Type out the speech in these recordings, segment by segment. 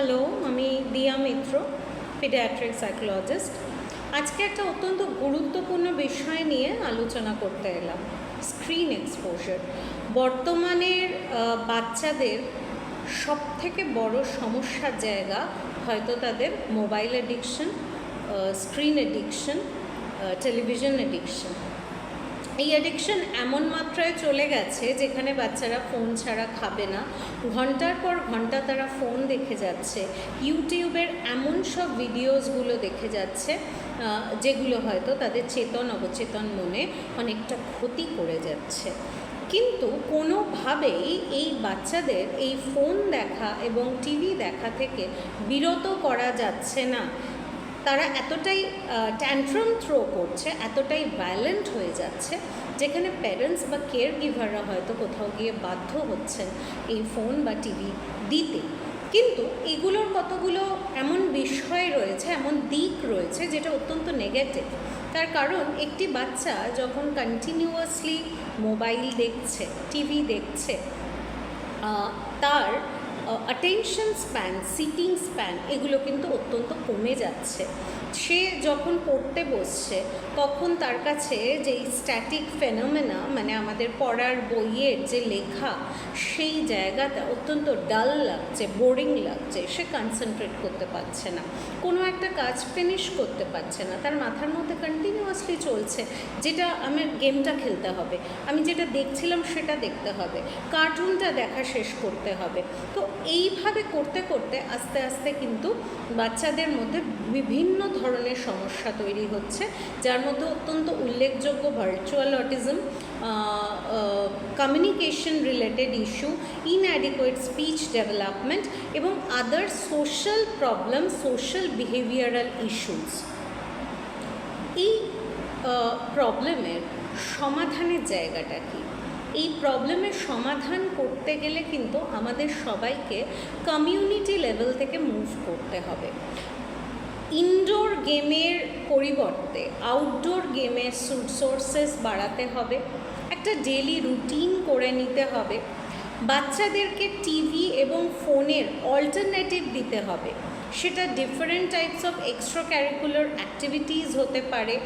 Hello, আমি দিয়া মিত্র, paediatric psychologist. আজকে একটা অত্যন্ত গুরুত্বপূর্ণ বিষয় নিয়ে আলোচনা করতে এলাম, স্ক্রিন এক্সপোজার। বর্তমানের বাচ্চাদের সবথেকে বড় সমস্যার জায়গা হয়তো তাদের mobile addiction, screen addiction, television addiction. এই অ্যাডিকশন এমন মাত্রায় চলে গেছে যেখানে বাচ্চারা ফোন ছাড়া খাবে না, ঘন্টার পর ঘন্টা তারা ফোন দেখে যাচ্ছে, ইউটিউবের এমন সব ভিডিওসগুলো দেখে যাচ্ছে যেগুলো হয়তো তাদের চেতন অবচেতন মনে অনেকটা ক্ষতি করে যাচ্ছে। কিন্তু কোনোভাবেই এই বাচ্চাদের এই ফোন দেখা এবং টিভি দেখা থেকে বিরত করা যাচ্ছে না। তারা এতটাই ট্যান্ট্রাম থ্রো করছে, এতটাই ভায়োলেন্ট হয়ে যাচ্ছে, যেখানে প্যারেন্টস বা কেয়ার গিভাররা হয়তো কোথাও গিয়ে বাধ্য হচ্ছেন এই ফোন বা টিভি দিতে। কিন্তু এগুলোর কতগুলো এমন বিষয় রয়েছে, এমন দিক রয়েছে যেটা অত্যন্ত নেগেটিভ। তার কারণ একটি বাচ্চা যখন কন্টিনিউয়াসলি মোবাইল দেখছে, টিভি দেখছে, তার অ্যাটেনশন স্প্যান, সিটিং স্প্যান এগুলো কিন্তু অত্যন্ত কমে যাচ্ছে। সে যখন পড়তে বসছে তখন তার কাছে যেই স্ট্যাটিক ফেনোমেনা, মানে আমাদের পড়ার বইয়ের যে লেখা, সেই জায়গাটা অত্যন্ত ডাল লাগছে, বোরিং লাগছে। সে কনসেন্ট্রেট করতে পারছে না, কোনো একটা কাজ ফিনিশ করতে পারছে না। তার মাথার মধ্যে কন্টিনিউয়াসলি চলছে যেটা আমার গেমটা খেলতে হবে, আমি যেটা দেখছিলাম সেটা দেখতে হবে, কার্টুনটা দেখা শেষ করতে হবে। তো এইভাবে করতে করতে আস্তে আস্তে কিন্তু বাচ্চাদের মধ্যে বিভিন্ন ধরনের সমস্যা তৈরি হচ্ছে, যার মধ্যে অত্যন্ত উল্লেখযোগ্য virtual autism, communication related issue, inadequate speech development এবং other social problem, social behavioural issues. এই প্রবলেমের সমাধানের জায়গাটা কি? এই প্রবলেমের সমাধান করতে গেলে কিন্তু আমাদের সবাইকে কমিউনিটি লেভেল থেকে মুভ করতে হবে। ইনডোর গেমের পরিবর্তে আউটডোর গেমের সোর্সেস বাড়াতে হবে, একটা ডেলি রুটিন করে নিতে হবে, বাচ্চাদেরকে টিভি এবং ফোনের অল্টারনেটিভ দিতে হবে। সেটা different types of extra curricular activities হতে পারে,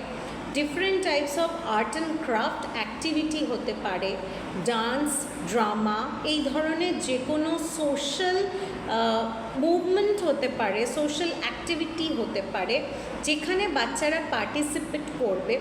different types of art and craft activity হতে পারে, ডান্স, ড্রামা, এই ধরনের যে কোনো সোশ্যাল মুভমেন্ট হতে পারে, সোশ্যাল অ্যাক্টিভিটি হতে পারে, যেখানে বাচ্চারা পার্টিসিপেট করবে।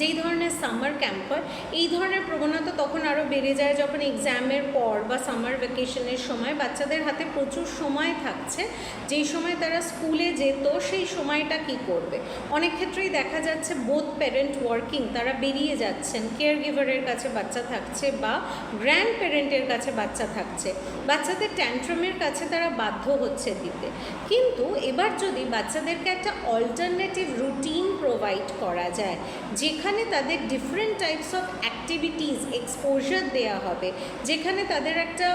যেই ধরনের সামার ক্যাম্প হয়, এই ধরনের প্রবণতা তখন আরও বেড়ে যায় যখন এক্সামের পর বা সামার ভ্যাকেশনের সময় বাচ্চাদের হাতে প্রচুর সময় থাকছে, যেই সময় তারা স্কুলে যেত সেই সময়টা কি করবে। অনেক ক্ষেত্রেই দেখা যাচ্ছে বোথ প্যারেন্ট ওয়ার্কিং, তারা বেরিয়ে যাচ্ছেন, কেয়ার গিভারের কাছে বাচ্চা থাকছে বা গ্র্যান্ড প্যারেন্টের কাছে বাচ্চা থাকছে, বাচ্চাদের ট্যান্ট্রামের কাছে তারা বাধ্য হচ্ছে দিতে। কিন্তু এবার যদি বাচ্চাদেরকে একটা অল্টারনেটিভ রুটিন প্রোভাইড করা যায়, যেখানে তাদের different types of activities exposure দেওয়া হবে, যেখানে তাদের একটা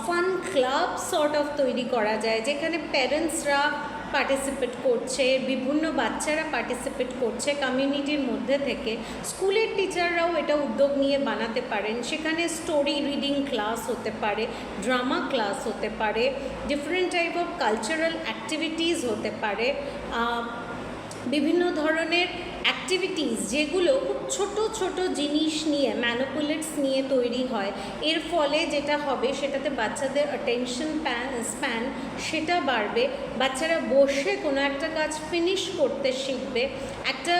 ফান ক্লাব সর্ট অফ তৈরি করা যায়, যেখানে প্যারেন্টসরা পার্টিসিপেট করছে, বিভিন্ন বাচ্চারা পার্টিসিপেট করছে কমিউনিটির মধ্যে থেকে, স্কুলের টিচাররাও এটা উদ্যোগ নিয়ে বানাতে পারেন। সেখানে স্টোরি রিডিং ক্লাস হতে পারে, ড্রামা ক্লাস হতে পারে, different type of cultural activities হতে পারে, বিভিন্ন ধরনের অ্যাক্টিভিটিস যেগুলো খুব ছোট ছোট জিনিস নিয়ে, ম্যানিপুলেটস নিয়ে তৈরি হয়। এর ফলে যেটা হবে সেটাতে বাচ্চাদের অ্যাটেনশন স্প্যান সেটা বাড়বে, বাচ্চারা বসে কোনো একটা কাজ ফিনিশ করতে শিখবে। একটা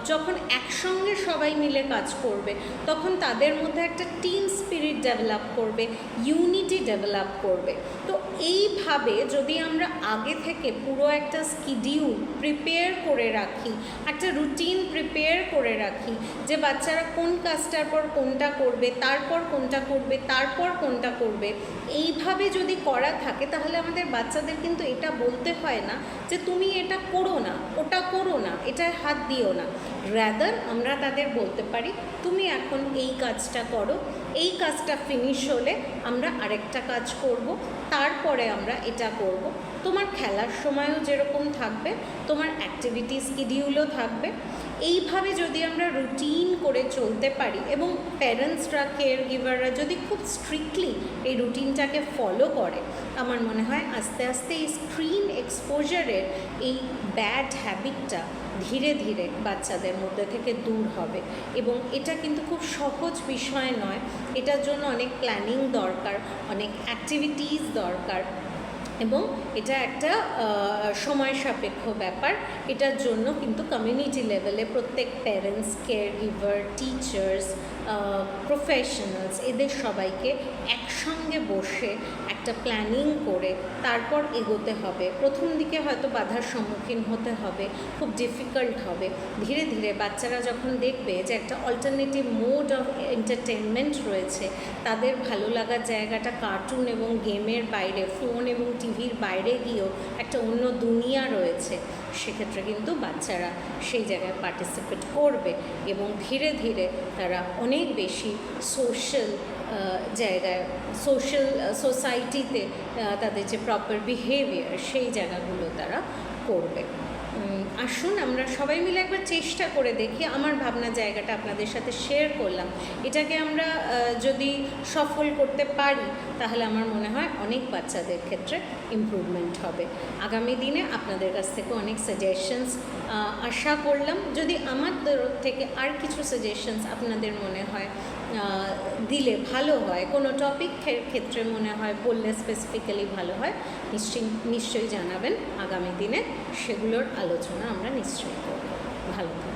যখন একসঙ্গে সবাই মিলে কাজ করবে তখন তাদের মধ্যে একটা টিম স্পিরিট ডেভেলপ করবে, ইউনিটি ডেভেলপ করবে। তো এইভাবে যদি আমরা আগে থেকে পুরো একটা শিডিউল প্রিপেয়ার করে রাখি, একটা রুটিন প্রিপেয়ার করে রাখি, যে বাচ্চারা কোন কাজটার পর কোনটা করবে, তারপর কোনটা করবে, তারপর কোনটা করবে, এইভাবে যদি করা থাকে তাহলে আমাদের বাচ্চাদের কিন্তু এটা বলতে হয় না যে তুমি এটা করো না, ওটা করো না, এটায় হাত দিও না। রাদার আমরা তাদের বলতে পারি তুমি এখন এই কাজটা করো, এই কাজটা ফিনিশ হলে আমরা আরেকটা কাজ করব, তারপরে আমরা এটা করব। তোমার খেলার সময়ও যেরকম থাকবে, তোমার অ্যাক্টিভিটি শিডিউলও থাকবে। এইভাবে যদি আমরা রুটিন করে চলতে পারি এবং প্যারেন্টসরা, কেয়ার গিভাররা যদি খুব স্ট্রিক্টলি এই রুটিনটাকে ফলো করে, আমার মনে হয় আস্তে আস্তে এই স্ক্রিন এক্সপোজারের এই ব্যাড হ্যাবিটটা ধীরে ধীরে বাচ্চাদের মধ্যে থেকে দূর হবে। এবং এটা কিন্তু খুব সহজ বিষয় নয়, এটার জন্য অনেক প্ল্যানিং দরকার, অনেক অ্যাক্টিভিটিস দরকার, এবং এটা একটা সময় সাপেক্ষ ব্যাপার। এটার জন্য কিন্তু কমিউনিটি লেভেলে প্রত্যেক parents, care giver, teachers, professionals, এদের সবাইকে একসঙ্গে বসে একটা প্ল্যানিং করে তারপর এগোতে হবে। প্রথম দিকে হয়তো বাধার সম্মুখীন হতে হবে, খুব ডিফিকাল্ট হবে। ধীরে ধীরে বাচ্চারা যখন দেখবে যে একটা অল্টারনেটিভ মোড অফ এন্টারটেনমেন্ট রয়েছে, তাদের ভালো লাগার জায়গাটা কার্টুন এবং গেমের বাইরে, ফোন এবং টিভির বাইরে গিয়েও একটা অন্য দুনিয়া রয়েছে, সেক্ষেত্রে কিন্তু বাচ্চারা সেই জায়গায় পার্টিসিপেট করবে এবং ধীরে ধীরে তারা অনেক বেশি সোশ্যাল জায়গায়, সোসাইটিতে তাদের যে প্রপার বিহেভিয়ার, সেই জায়গাগুলো তারা করবে। আসুন আমরা সবাই মিলে একবার চেষ্টা করে দেখি। আমার ভাবনা জায়গাটা আপনাদের সাথে শেয়ার করলাম, এটাকে আমরা যদি সফল করতে পারি তাহলে আমার মনে হয় অনেক বাচ্চাদের ক্ষেত্রে ইমপ্রুভমেন্ট হবে। আগামী দিনে আপনাদের কাছ থেকে অনেক সাজেশনস আশা করলাম। যদি আমার তরফ থেকে আর কিছু সাজেশনস আপনাদের মনে হয় দিলে ভালো হয়, কোনো টপিকের ক্ষেত্রে মনে হয় বললে স্পেসিফিক্যালি ভালো হয়, নিশ্চয়ই জানাবেন। আগামী দিনে সেগুলোর আলোচনা আমরা নিশ্চয়ই করব। ভালো থাকবেন।